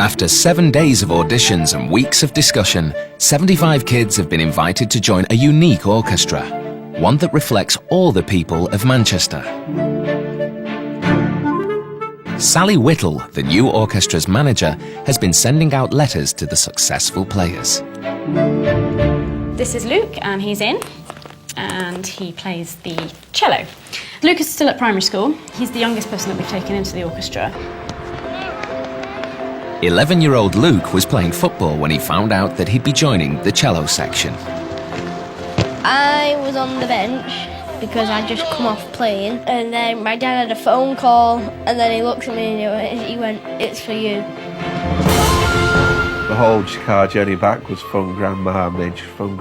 After 7 days of auditions and weeks of discussion, 75 kids have been invited to join a unique orchestra, one that reflects all the people of Manchester. Sally Whittle, the new orchestra's manager, has been sending out letters to the successful players. This is Luke, and he's in, and he plays the cello. Luke is still at primary school. He's the youngest person that we've taken into the orchestra. 11-year-old Luke was playing football when he found out that he'd be joining the cello section. I was on the bench because I'd just come off playing, and then my dad had a phone call, and then he looked at me and he went, "It's for you." The whole car journey back was from Grandma Midge, from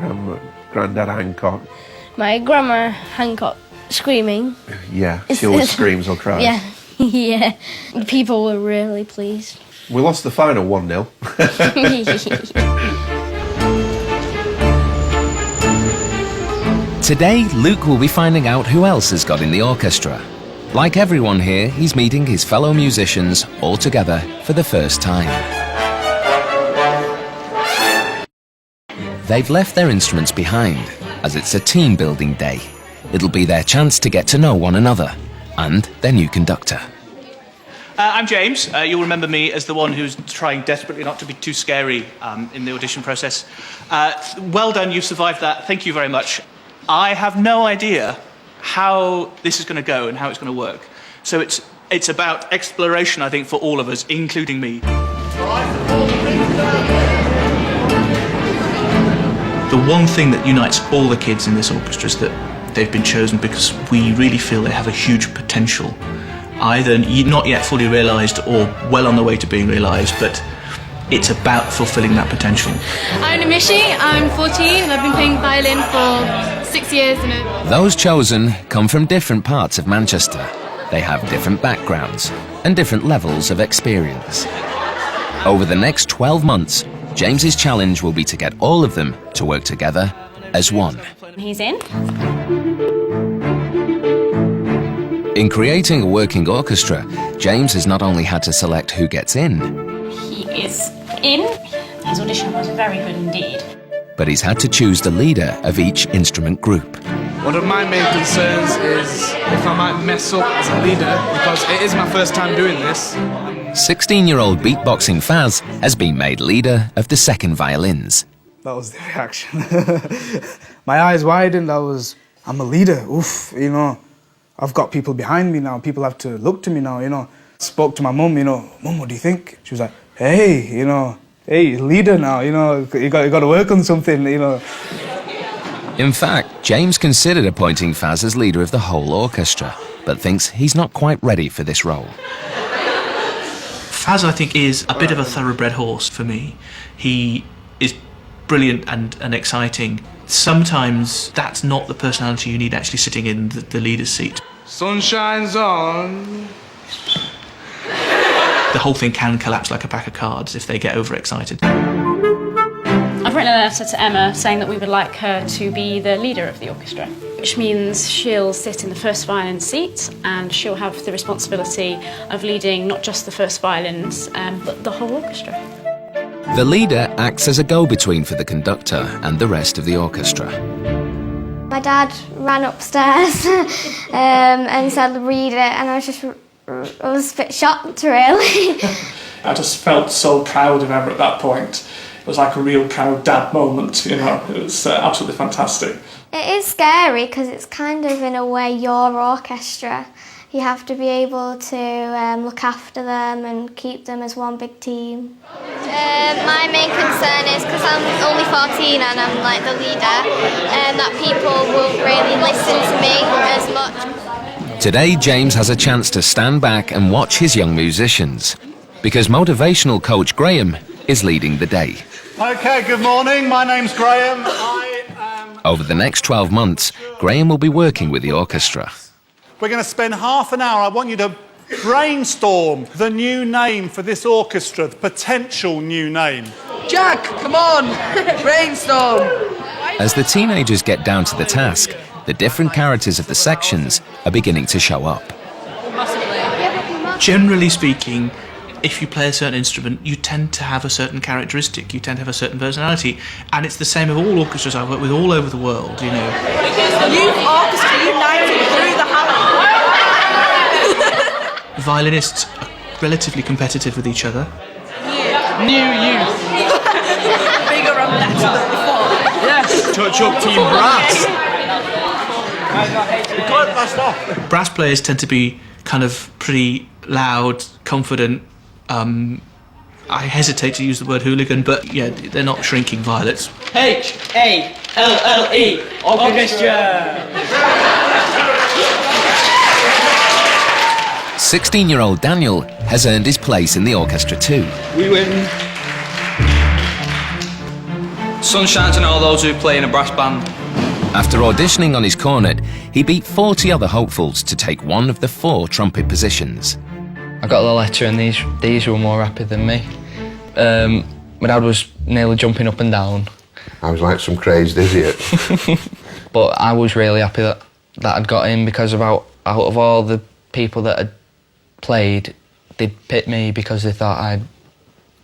Grandad Hancock. My grandma Hancock screaming. Yeah, she always screams or cries. Yeah, yeah. People were really pleased. We lost the final 1-0. Today, Luke will be finding out who else has got in the orchestra. Like everyone here, he's meeting his fellow musicians all together for the first time. They've left their instruments behind, as it's a team-building day. It'll be their chance to get to know one another and their new conductor. I'm James. You'll remember me as the one who's trying desperately not to be too scary in the audition process. Well done, you've survived that. Thank you very much. I have no idea how this is going to go and how it's going to work. So it's about exploration, I think, for all of us, including me. The one thing that unites all the kids in this orchestra is that they've been chosen because we really feel they have a huge potential, either not yet fully realised or well on the way to being realised, but it's about fulfilling that potential. I'm Nimishi, I'm 14 and I've been playing violin for 6 years. Those chosen come from different parts of Manchester. They have different backgrounds and different levels of experience. Over the next 12 months, James's challenge will be to get all of them to work together as one. He's in. In creating a working orchestra, James has not only had to select who gets in, He is in. His audition was very good indeed. but he's had to choose the leader of each instrument group. One of my main concerns is if I might mess up as a leader, because it is my first time doing this. 16-year-old beatboxing Faz has been made leader of the second violins. That was the reaction. My eyes widened. I'm a leader. Oof, you know. I've got people behind me now. People have to look to me now, you know. Spoke to my mum, you know. "Mum, what do you think?" She was like, "Hey, you know, hey, leader now, you know. You got to work on something, you know." In fact, James considered appointing Faz as leader of the whole orchestra, but thinks he's not quite ready for this role. Faz, I think, is a bit of a thoroughbred horse for me. He is brilliant and exciting. Sometimes that's not the personality you need actually sitting in the leader's seat. Sun shines on. The whole thing can collapse like a pack of cards if they get overexcited. I've written a letter to Emma saying that we would like her to be the leader of the orchestra, which means she'll sit in the first violin seat and she'll have the responsibility of leading not just the first violins, but the whole orchestra. The leader acts as a go-between for the conductor and the rest of the orchestra. My dad ran upstairs and said, "Read it," and I was a bit shocked, really. I just felt so proud of Emma at that point. It was like a real proud dad moment, you know. It was absolutely fantastic. It is scary because it's kind of, in a way, your orchestra. You have to be able to look after them and keep them as one big team. My main concern is, because I'm only 14 and I'm like the leader, that people won't really listen to me as much. Today, James has a chance to stand back and watch his young musicians, because motivational coach Graham is leading the day. Okay, good morning. My name's Graham. Over the next 12 months, Graham will be working with the orchestra. We're going to spend half an hour. I want you to brainstorm the new name for this orchestra, the potential new name. Jack, come on, brainstorm. As the teenagers get down to the task, the different characters of the sections are beginning to show up. Generally speaking, if you play a certain instrument, you tend to have a certain characteristic, you tend to have a certain personality, and it's the same with all orchestras I've worked with all over the world, you know. Youth Orchestra United through the Halle. Violinists are relatively competitive with each other. New youth. Bigger and better than before. Yes. Touch up Team Brass. Brass players tend to be kind of pretty loud, confident. I hesitate to use the word hooligan, but yeah, they're not shrinking violets. Halle Orchestra. 16-year-old Daniel has earned his place in the orchestra too. We win. Sunshine to all those who play in a brass band. After auditioning on his cornet, he beat 40 other hopefuls to take one of the 4 trumpet positions. I got the letter and these were more happy than me. My dad was nearly jumping up and down. I was like some crazed idiot. But I was really happy that I'd got in, because out of all the people that had played, they'd pick me because they thought I'd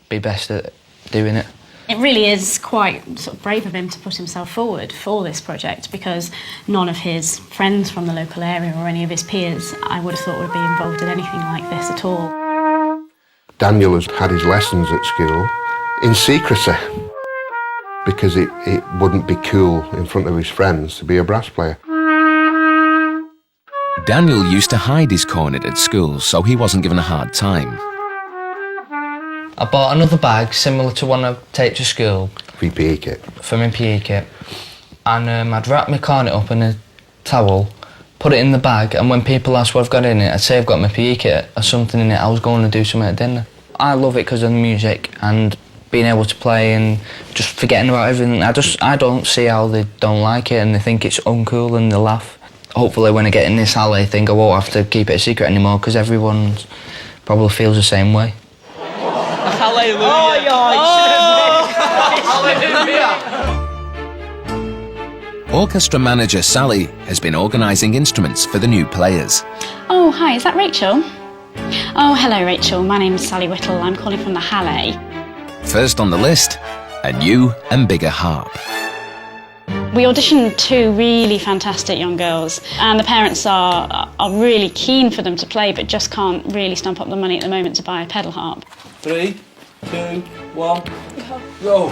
be best at doing it. It really is quite sort of brave of him to put himself forward for this project, because none of his friends from the local area or any of his peers I would have thought would be involved in anything like this at all. Daniel has had his lessons at school in secrecy because it wouldn't be cool in front of his friends to be a brass player. Daniel used to hide his cornet at school so he wasn't given a hard time. I bought another bag similar to one I take to school. For your PE kit? For my PE kit. And I'd wrap my cornet up in a towel, put it in the bag, and when people asked what I've got in it, I'd say I've got my PE kit or something in it. I was going to do something at dinner. I love it because of the music and being able to play and just forgetting about everything. I don't see how they don't like it and they think it's uncool and they laugh. Hopefully when I get in this Halle thing, I won't have to keep it a secret anymore, because everyone probably feels the same way. Hallelujah. Hallelujah. Orchestra manager Sally has been organising instruments for the new players. Oh, hi, is that Rachel? Oh, hello, Rachel. My name's Sally Whittle. I'm calling from the Halle. First on the list, a new and bigger harp. We auditioned 2 really fantastic young girls, and the parents are really keen for them to play, but just can't really stump up the money at the moment to buy a pedal harp. 3, 2, 1, go.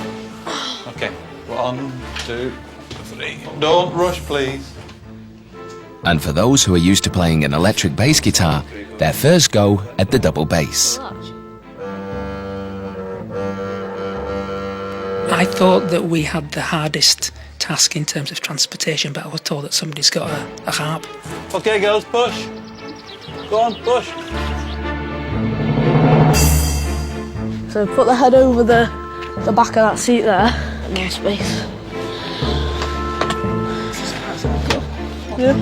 Okay, 1, 2, 3. Don't rush, please. And for those who are used to playing an electric bass guitar, their first go at the double bass. I thought that we had the hardest task in terms of transportation, but I was told that somebody's got a harp. Okay, girls, push. Go on, push. So put the head over the back of that seat there. No space. Yeah.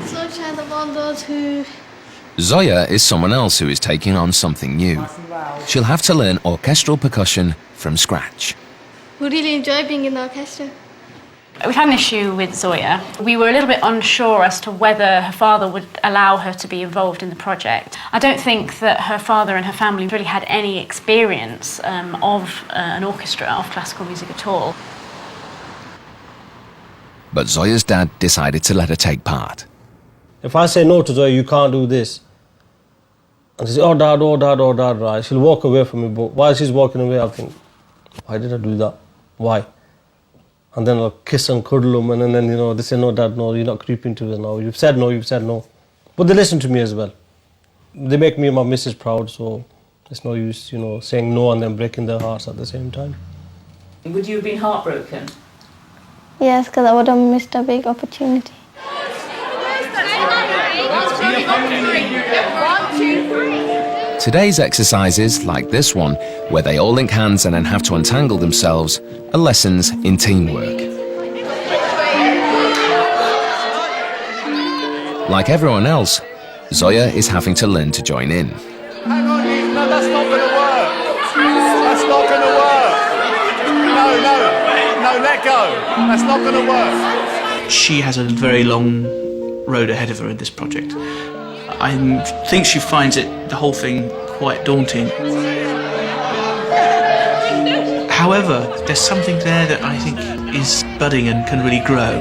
Sunshine the one those who... Zoya is someone else who is taking on something new. She'll have to learn orchestral percussion from scratch. who really enjoy being in the orchestra. We've had an issue with Zoya. We were a little bit unsure as to whether her father would allow her to be involved in the project. I don't think that her father and her family really had any experience of an orchestra, of classical music at all. But Zoya's dad decided to let her take part. If I say no to Zoya, you can't do this. And she says, oh dad, right. She'll walk away from me, but while she's walking away, I think, why did I do that? Why? And then I'll kiss and cuddle them, and then, they say, no, Dad, no, you're not creeping to us now. You've said no. But they listen to me as well. They make me and my missus proud, so there's no use, saying no and then breaking their hearts at the same time. Would you have been heartbroken? Yes, because I would have missed a big opportunity. Today's exercises, like this one, where they all link hands and then have to untangle themselves, are lessons in teamwork. Like everyone else, Zoya is having to learn to join in. Hang on, no, that's not going to work. That's not going to work. No, let go. That's not going to work. She has a very long road ahead of her in this project. I think she finds the whole thing quite daunting. However, there's something there that I think is budding and can really grow.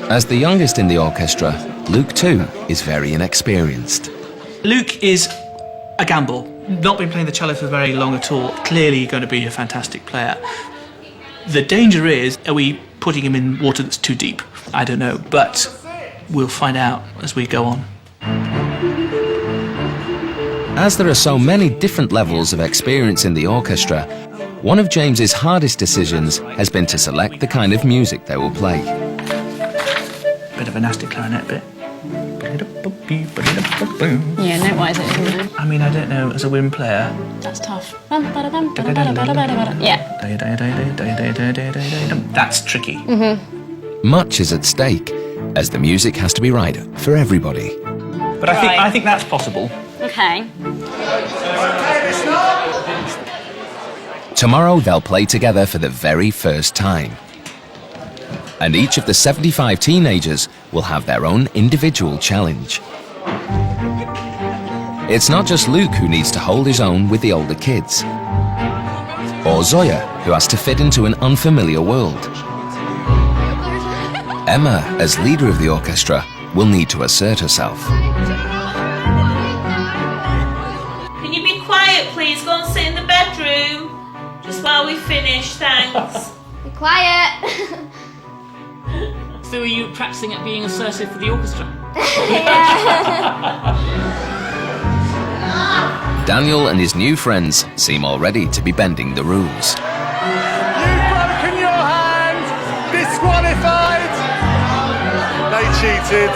As the youngest in the orchestra, Luke too is very inexperienced. Luke is a gamble. Not been playing the cello for very long at all. Clearly going to be a fantastic player. The danger is, are we putting him in water that's too deep? I don't know, but we'll find out as we go on. As there are so many different levels of experience in the orchestra, one of James's hardest decisions has been to select the kind of music they will play. Bit of a nasty clarinet bit. Yeah, note-wise it isn't it? I mean, I don't know, as a wind player... That's tough. Yeah. That's tricky. Much is at stake, as the music has to be right for everybody. But I think that's possible. Okay. Tomorrow they'll play together for the very first time. And each of the 75 teenagers will have their own individual challenge. It's not just Luke who needs to hold his own with the older kids, or Zoya, who has to fit into an unfamiliar world. Emma, as leader of the orchestra, will need to assert herself. Can you be quiet, please? Go and sit in the bedroom. Just while we finish, thanks. Be quiet. So are you practicing at being assertive for the orchestra? Daniel and his new friends seem already to be bending the rules. You've broken your hand! Disqualified! They cheated.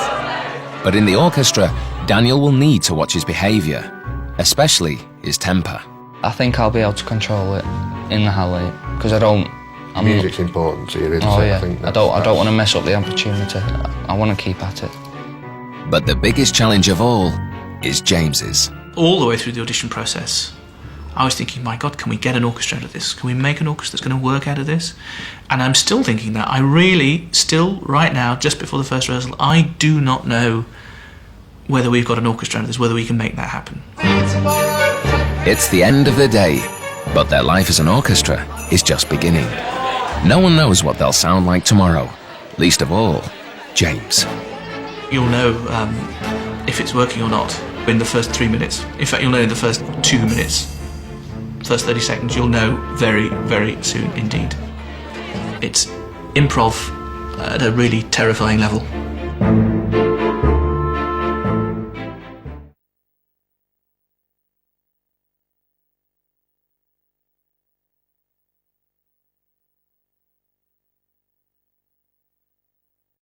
But in the orchestra, Daniel will need to watch his behaviour, especially his temper. I think I'll be able to control it in the Halle, because music's important to you, isn't it? Yeah. I don't want to mess up the opportunity. I want to keep at it. But the biggest challenge of all is James's. All the way through the audition process, I was thinking, my God, can we get an orchestra out of this? Can we make an orchestra that's going to work out of this? And I'm still thinking that. I really, still, right now, just before the first rehearsal, I do not know whether we've got an orchestra out of this, whether we can make that happen. It's the end of the day, but their life as an orchestra is just beginning. No one knows what they'll sound like tomorrow, least of all, James. You'll know if it's working or not in the first 3 minutes. In fact, you'll know in the first 2 minutes. First 30 seconds, you'll know very, very soon indeed. It's improv at a really terrifying level.